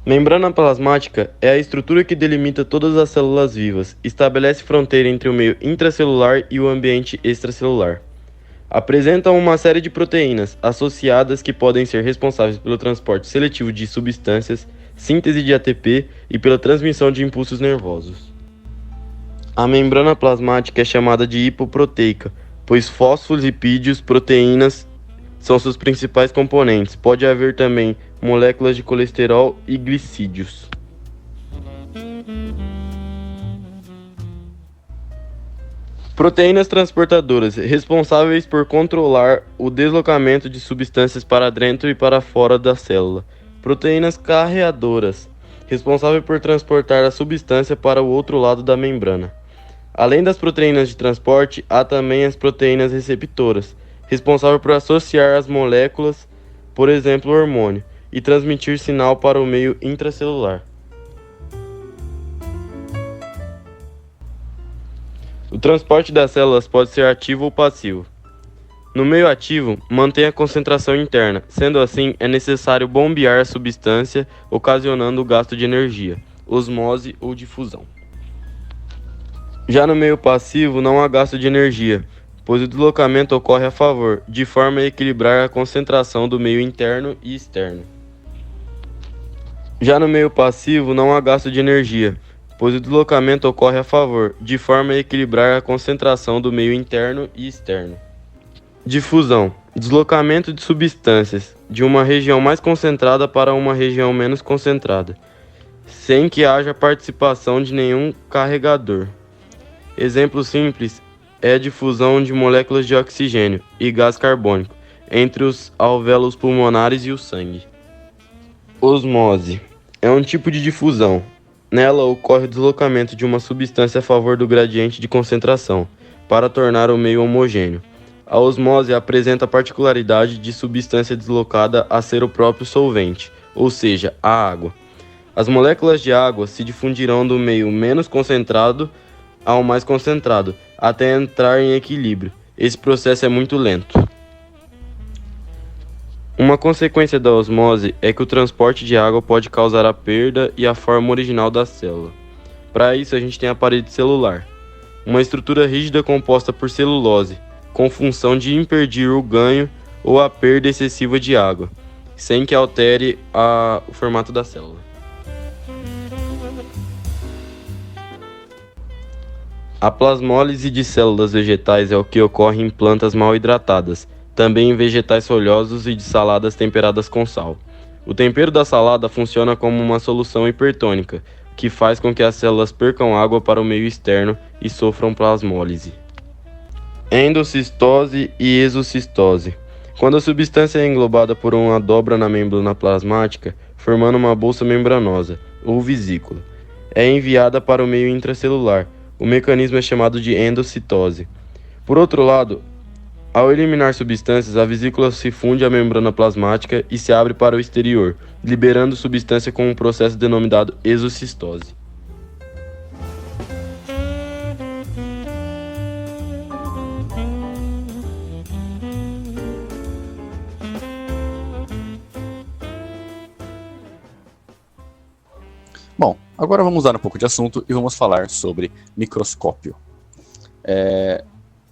Membrana plasmática é a estrutura que delimita todas as células vivas, estabelece fronteira entre o meio intracelular e o ambiente extracelular. Apresentam uma série de proteínas associadas que podem ser responsáveis pelo transporte seletivo de substâncias, síntese de ATP e pela transmissão de impulsos nervosos. A membrana plasmática é chamada de hipoproteica, pois fosfolipídios, proteínas são seus principais componentes. Pode haver também moléculas de colesterol e glicídios. Proteínas transportadoras, responsáveis por controlar o deslocamento de substâncias para dentro e para fora da célula. Proteínas carreadoras, responsáveis por transportar a substância para o outro lado da membrana. Além das proteínas de transporte, há também as proteínas receptoras, responsáveis por associar as moléculas, por exemplo, o hormônio, e transmitir sinal para o meio intracelular. O transporte das células pode ser ativo ou passivo. No meio ativo, mantém a concentração interna, sendo assim, é necessário bombear a substância, ocasionando o gasto de energia, osmose ou difusão. Já no meio passivo, não há gasto de energia, pois o deslocamento ocorre a favor, de forma a equilibrar a concentração do meio interno e externo. Já no meio passivo, não há gasto de energia, pois o deslocamento ocorre a favor, de forma a equilibrar a concentração do meio interno e externo. Difusão: deslocamento de substâncias de uma região mais concentrada para uma região menos concentrada, sem que haja participação de nenhum carregador. Exemplo simples é a difusão de moléculas de oxigênio e gás carbônico entre os alvéolos pulmonares e o sangue. Osmose é um tipo de difusão. Nela ocorre o deslocamento de uma substância a favor do gradiente de concentração, para tornar o meio homogêneo. A osmose apresenta a particularidade de substância deslocada a ser o próprio solvente, ou seja, a água. As moléculas de água se difundirão do meio menos concentrado ao mais concentrado, até entrar em equilíbrio. Esse processo é muito lento. Uma consequência da osmose é que o transporte de água pode causar a perda e a forma original da célula. Para isso, a gente tem a parede celular, uma estrutura rígida composta por celulose, com função de impedir o ganho ou a perda excessiva de água, sem que altere o formato da célula. A plasmólise de células vegetais é o que ocorre em plantas mal hidratadas, também em vegetais folhosos e de saladas temperadas com sal. O tempero da salada funciona como uma solução hipertônica, que faz com que as células percam água para o meio externo e sofram plasmólise. Endocistose e exocistose. Quando a substância é englobada por uma dobra na membrana plasmática, formando uma bolsa membranosa, ou vesícula, é enviada para o meio intracelular. O mecanismo é chamado de endocitose. Por outro lado, ao eliminar substâncias, a vesícula se funde à membrana plasmática e se abre para o exterior, liberando substância com um processo denominado exocistose. Bom, agora vamos mudar um pouco de assunto e vamos falar sobre microscópio.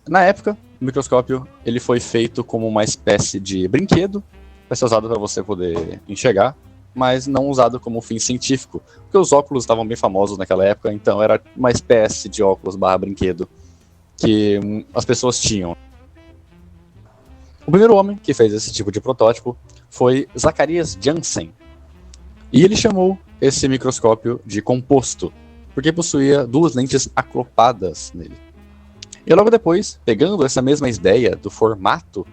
Na época, o microscópio ele foi feito como uma espécie de brinquedo, para ser usado para você poder enxergar, mas não usado como fim científico, porque os óculos estavam bem famosos naquela época, então era uma espécie de óculos/brinquedo que as pessoas tinham. O primeiro homem que fez esse tipo de protótipo foi Zacharias Janssen, e ele chamou esse microscópio de composto, porque possuía duas lentes aclopadas nele. E logo depois, pegando essa mesma ideia do formato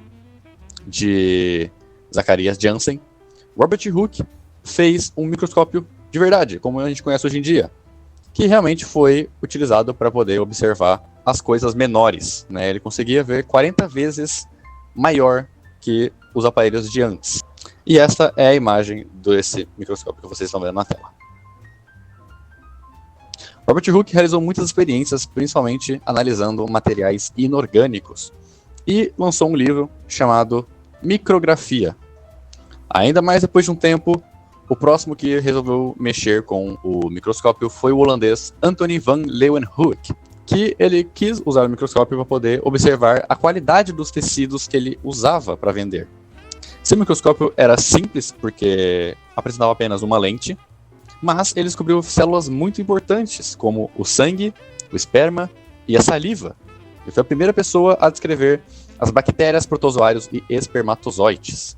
de Zacharias Janssen, Robert Hooke fez um microscópio de verdade, como a gente conhece hoje em dia, que realmente foi utilizado para poder observar as coisas menores, né? Ele conseguia ver 40 vezes maior que os aparelhos de antes. E essa é a imagem desse microscópio que vocês estão vendo na tela. Robert Hooke realizou muitas experiências, principalmente analisando materiais inorgânicos, e lançou um livro chamado Micrografia. Ainda mais depois de um tempo, O próximo que resolveu mexer com o microscópio foi o holandês Anthony van Leeuwenhoek, que ele quis usar o microscópio para poder observar a qualidade dos tecidos que ele usava para vender. Seu microscópio era simples porque apresentava apenas uma lente, mas ele descobriu células muito importantes, como o sangue, o esperma e a saliva. Ele foi a primeira pessoa a descrever as bactérias, protozoários e espermatozoides.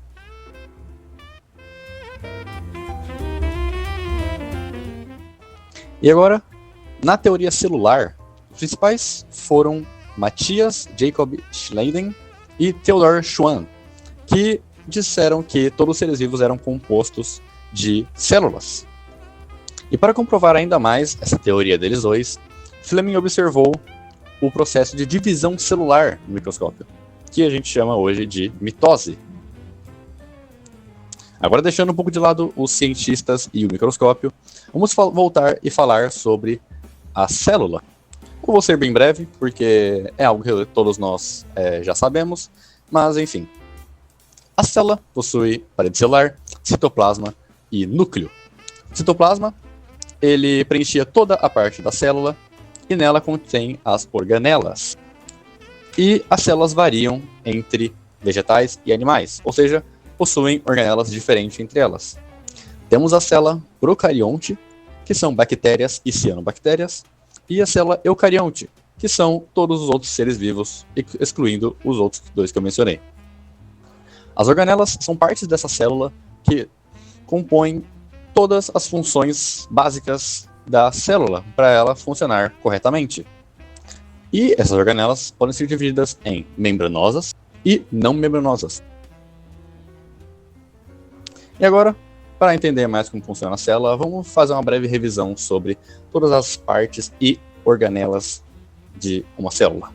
E agora, na teoria celular, os principais foram Matthias Jacob Schleiden e Theodor Schwann, que disseram que todos os seres vivos eram compostos de células. E para comprovar ainda mais essa teoria deles dois, Fleming observou o processo de divisão celular no microscópio, que a gente chama hoje de mitose. Agora, deixando um pouco de lado os cientistas e o microscópio, vamos voltar e falar sobre a célula. Eu vou ser bem breve, porque é algo que todos nós já sabemos, mas enfim. A célula possui parede celular, citoplasma e núcleo. O citoplasma, ele preenchia toda a parte da célula e nela contém as organelas. E as células variam entre vegetais e animais, ou seja, possuem organelas diferentes entre elas. Temos a célula procarionte, que são bactérias e cianobactérias, e a célula eucarionte, que são todos os outros seres vivos, excluindo os outros dois que eu mencionei. As organelas são partes dessa célula que compõem todas as funções básicas da célula para ela funcionar corretamente. E essas organelas podem ser divididas em membranosas e não membranosas. E agora, para entender mais como funciona a célula, vamos fazer uma breve revisão sobre todas as partes e organelas de uma célula.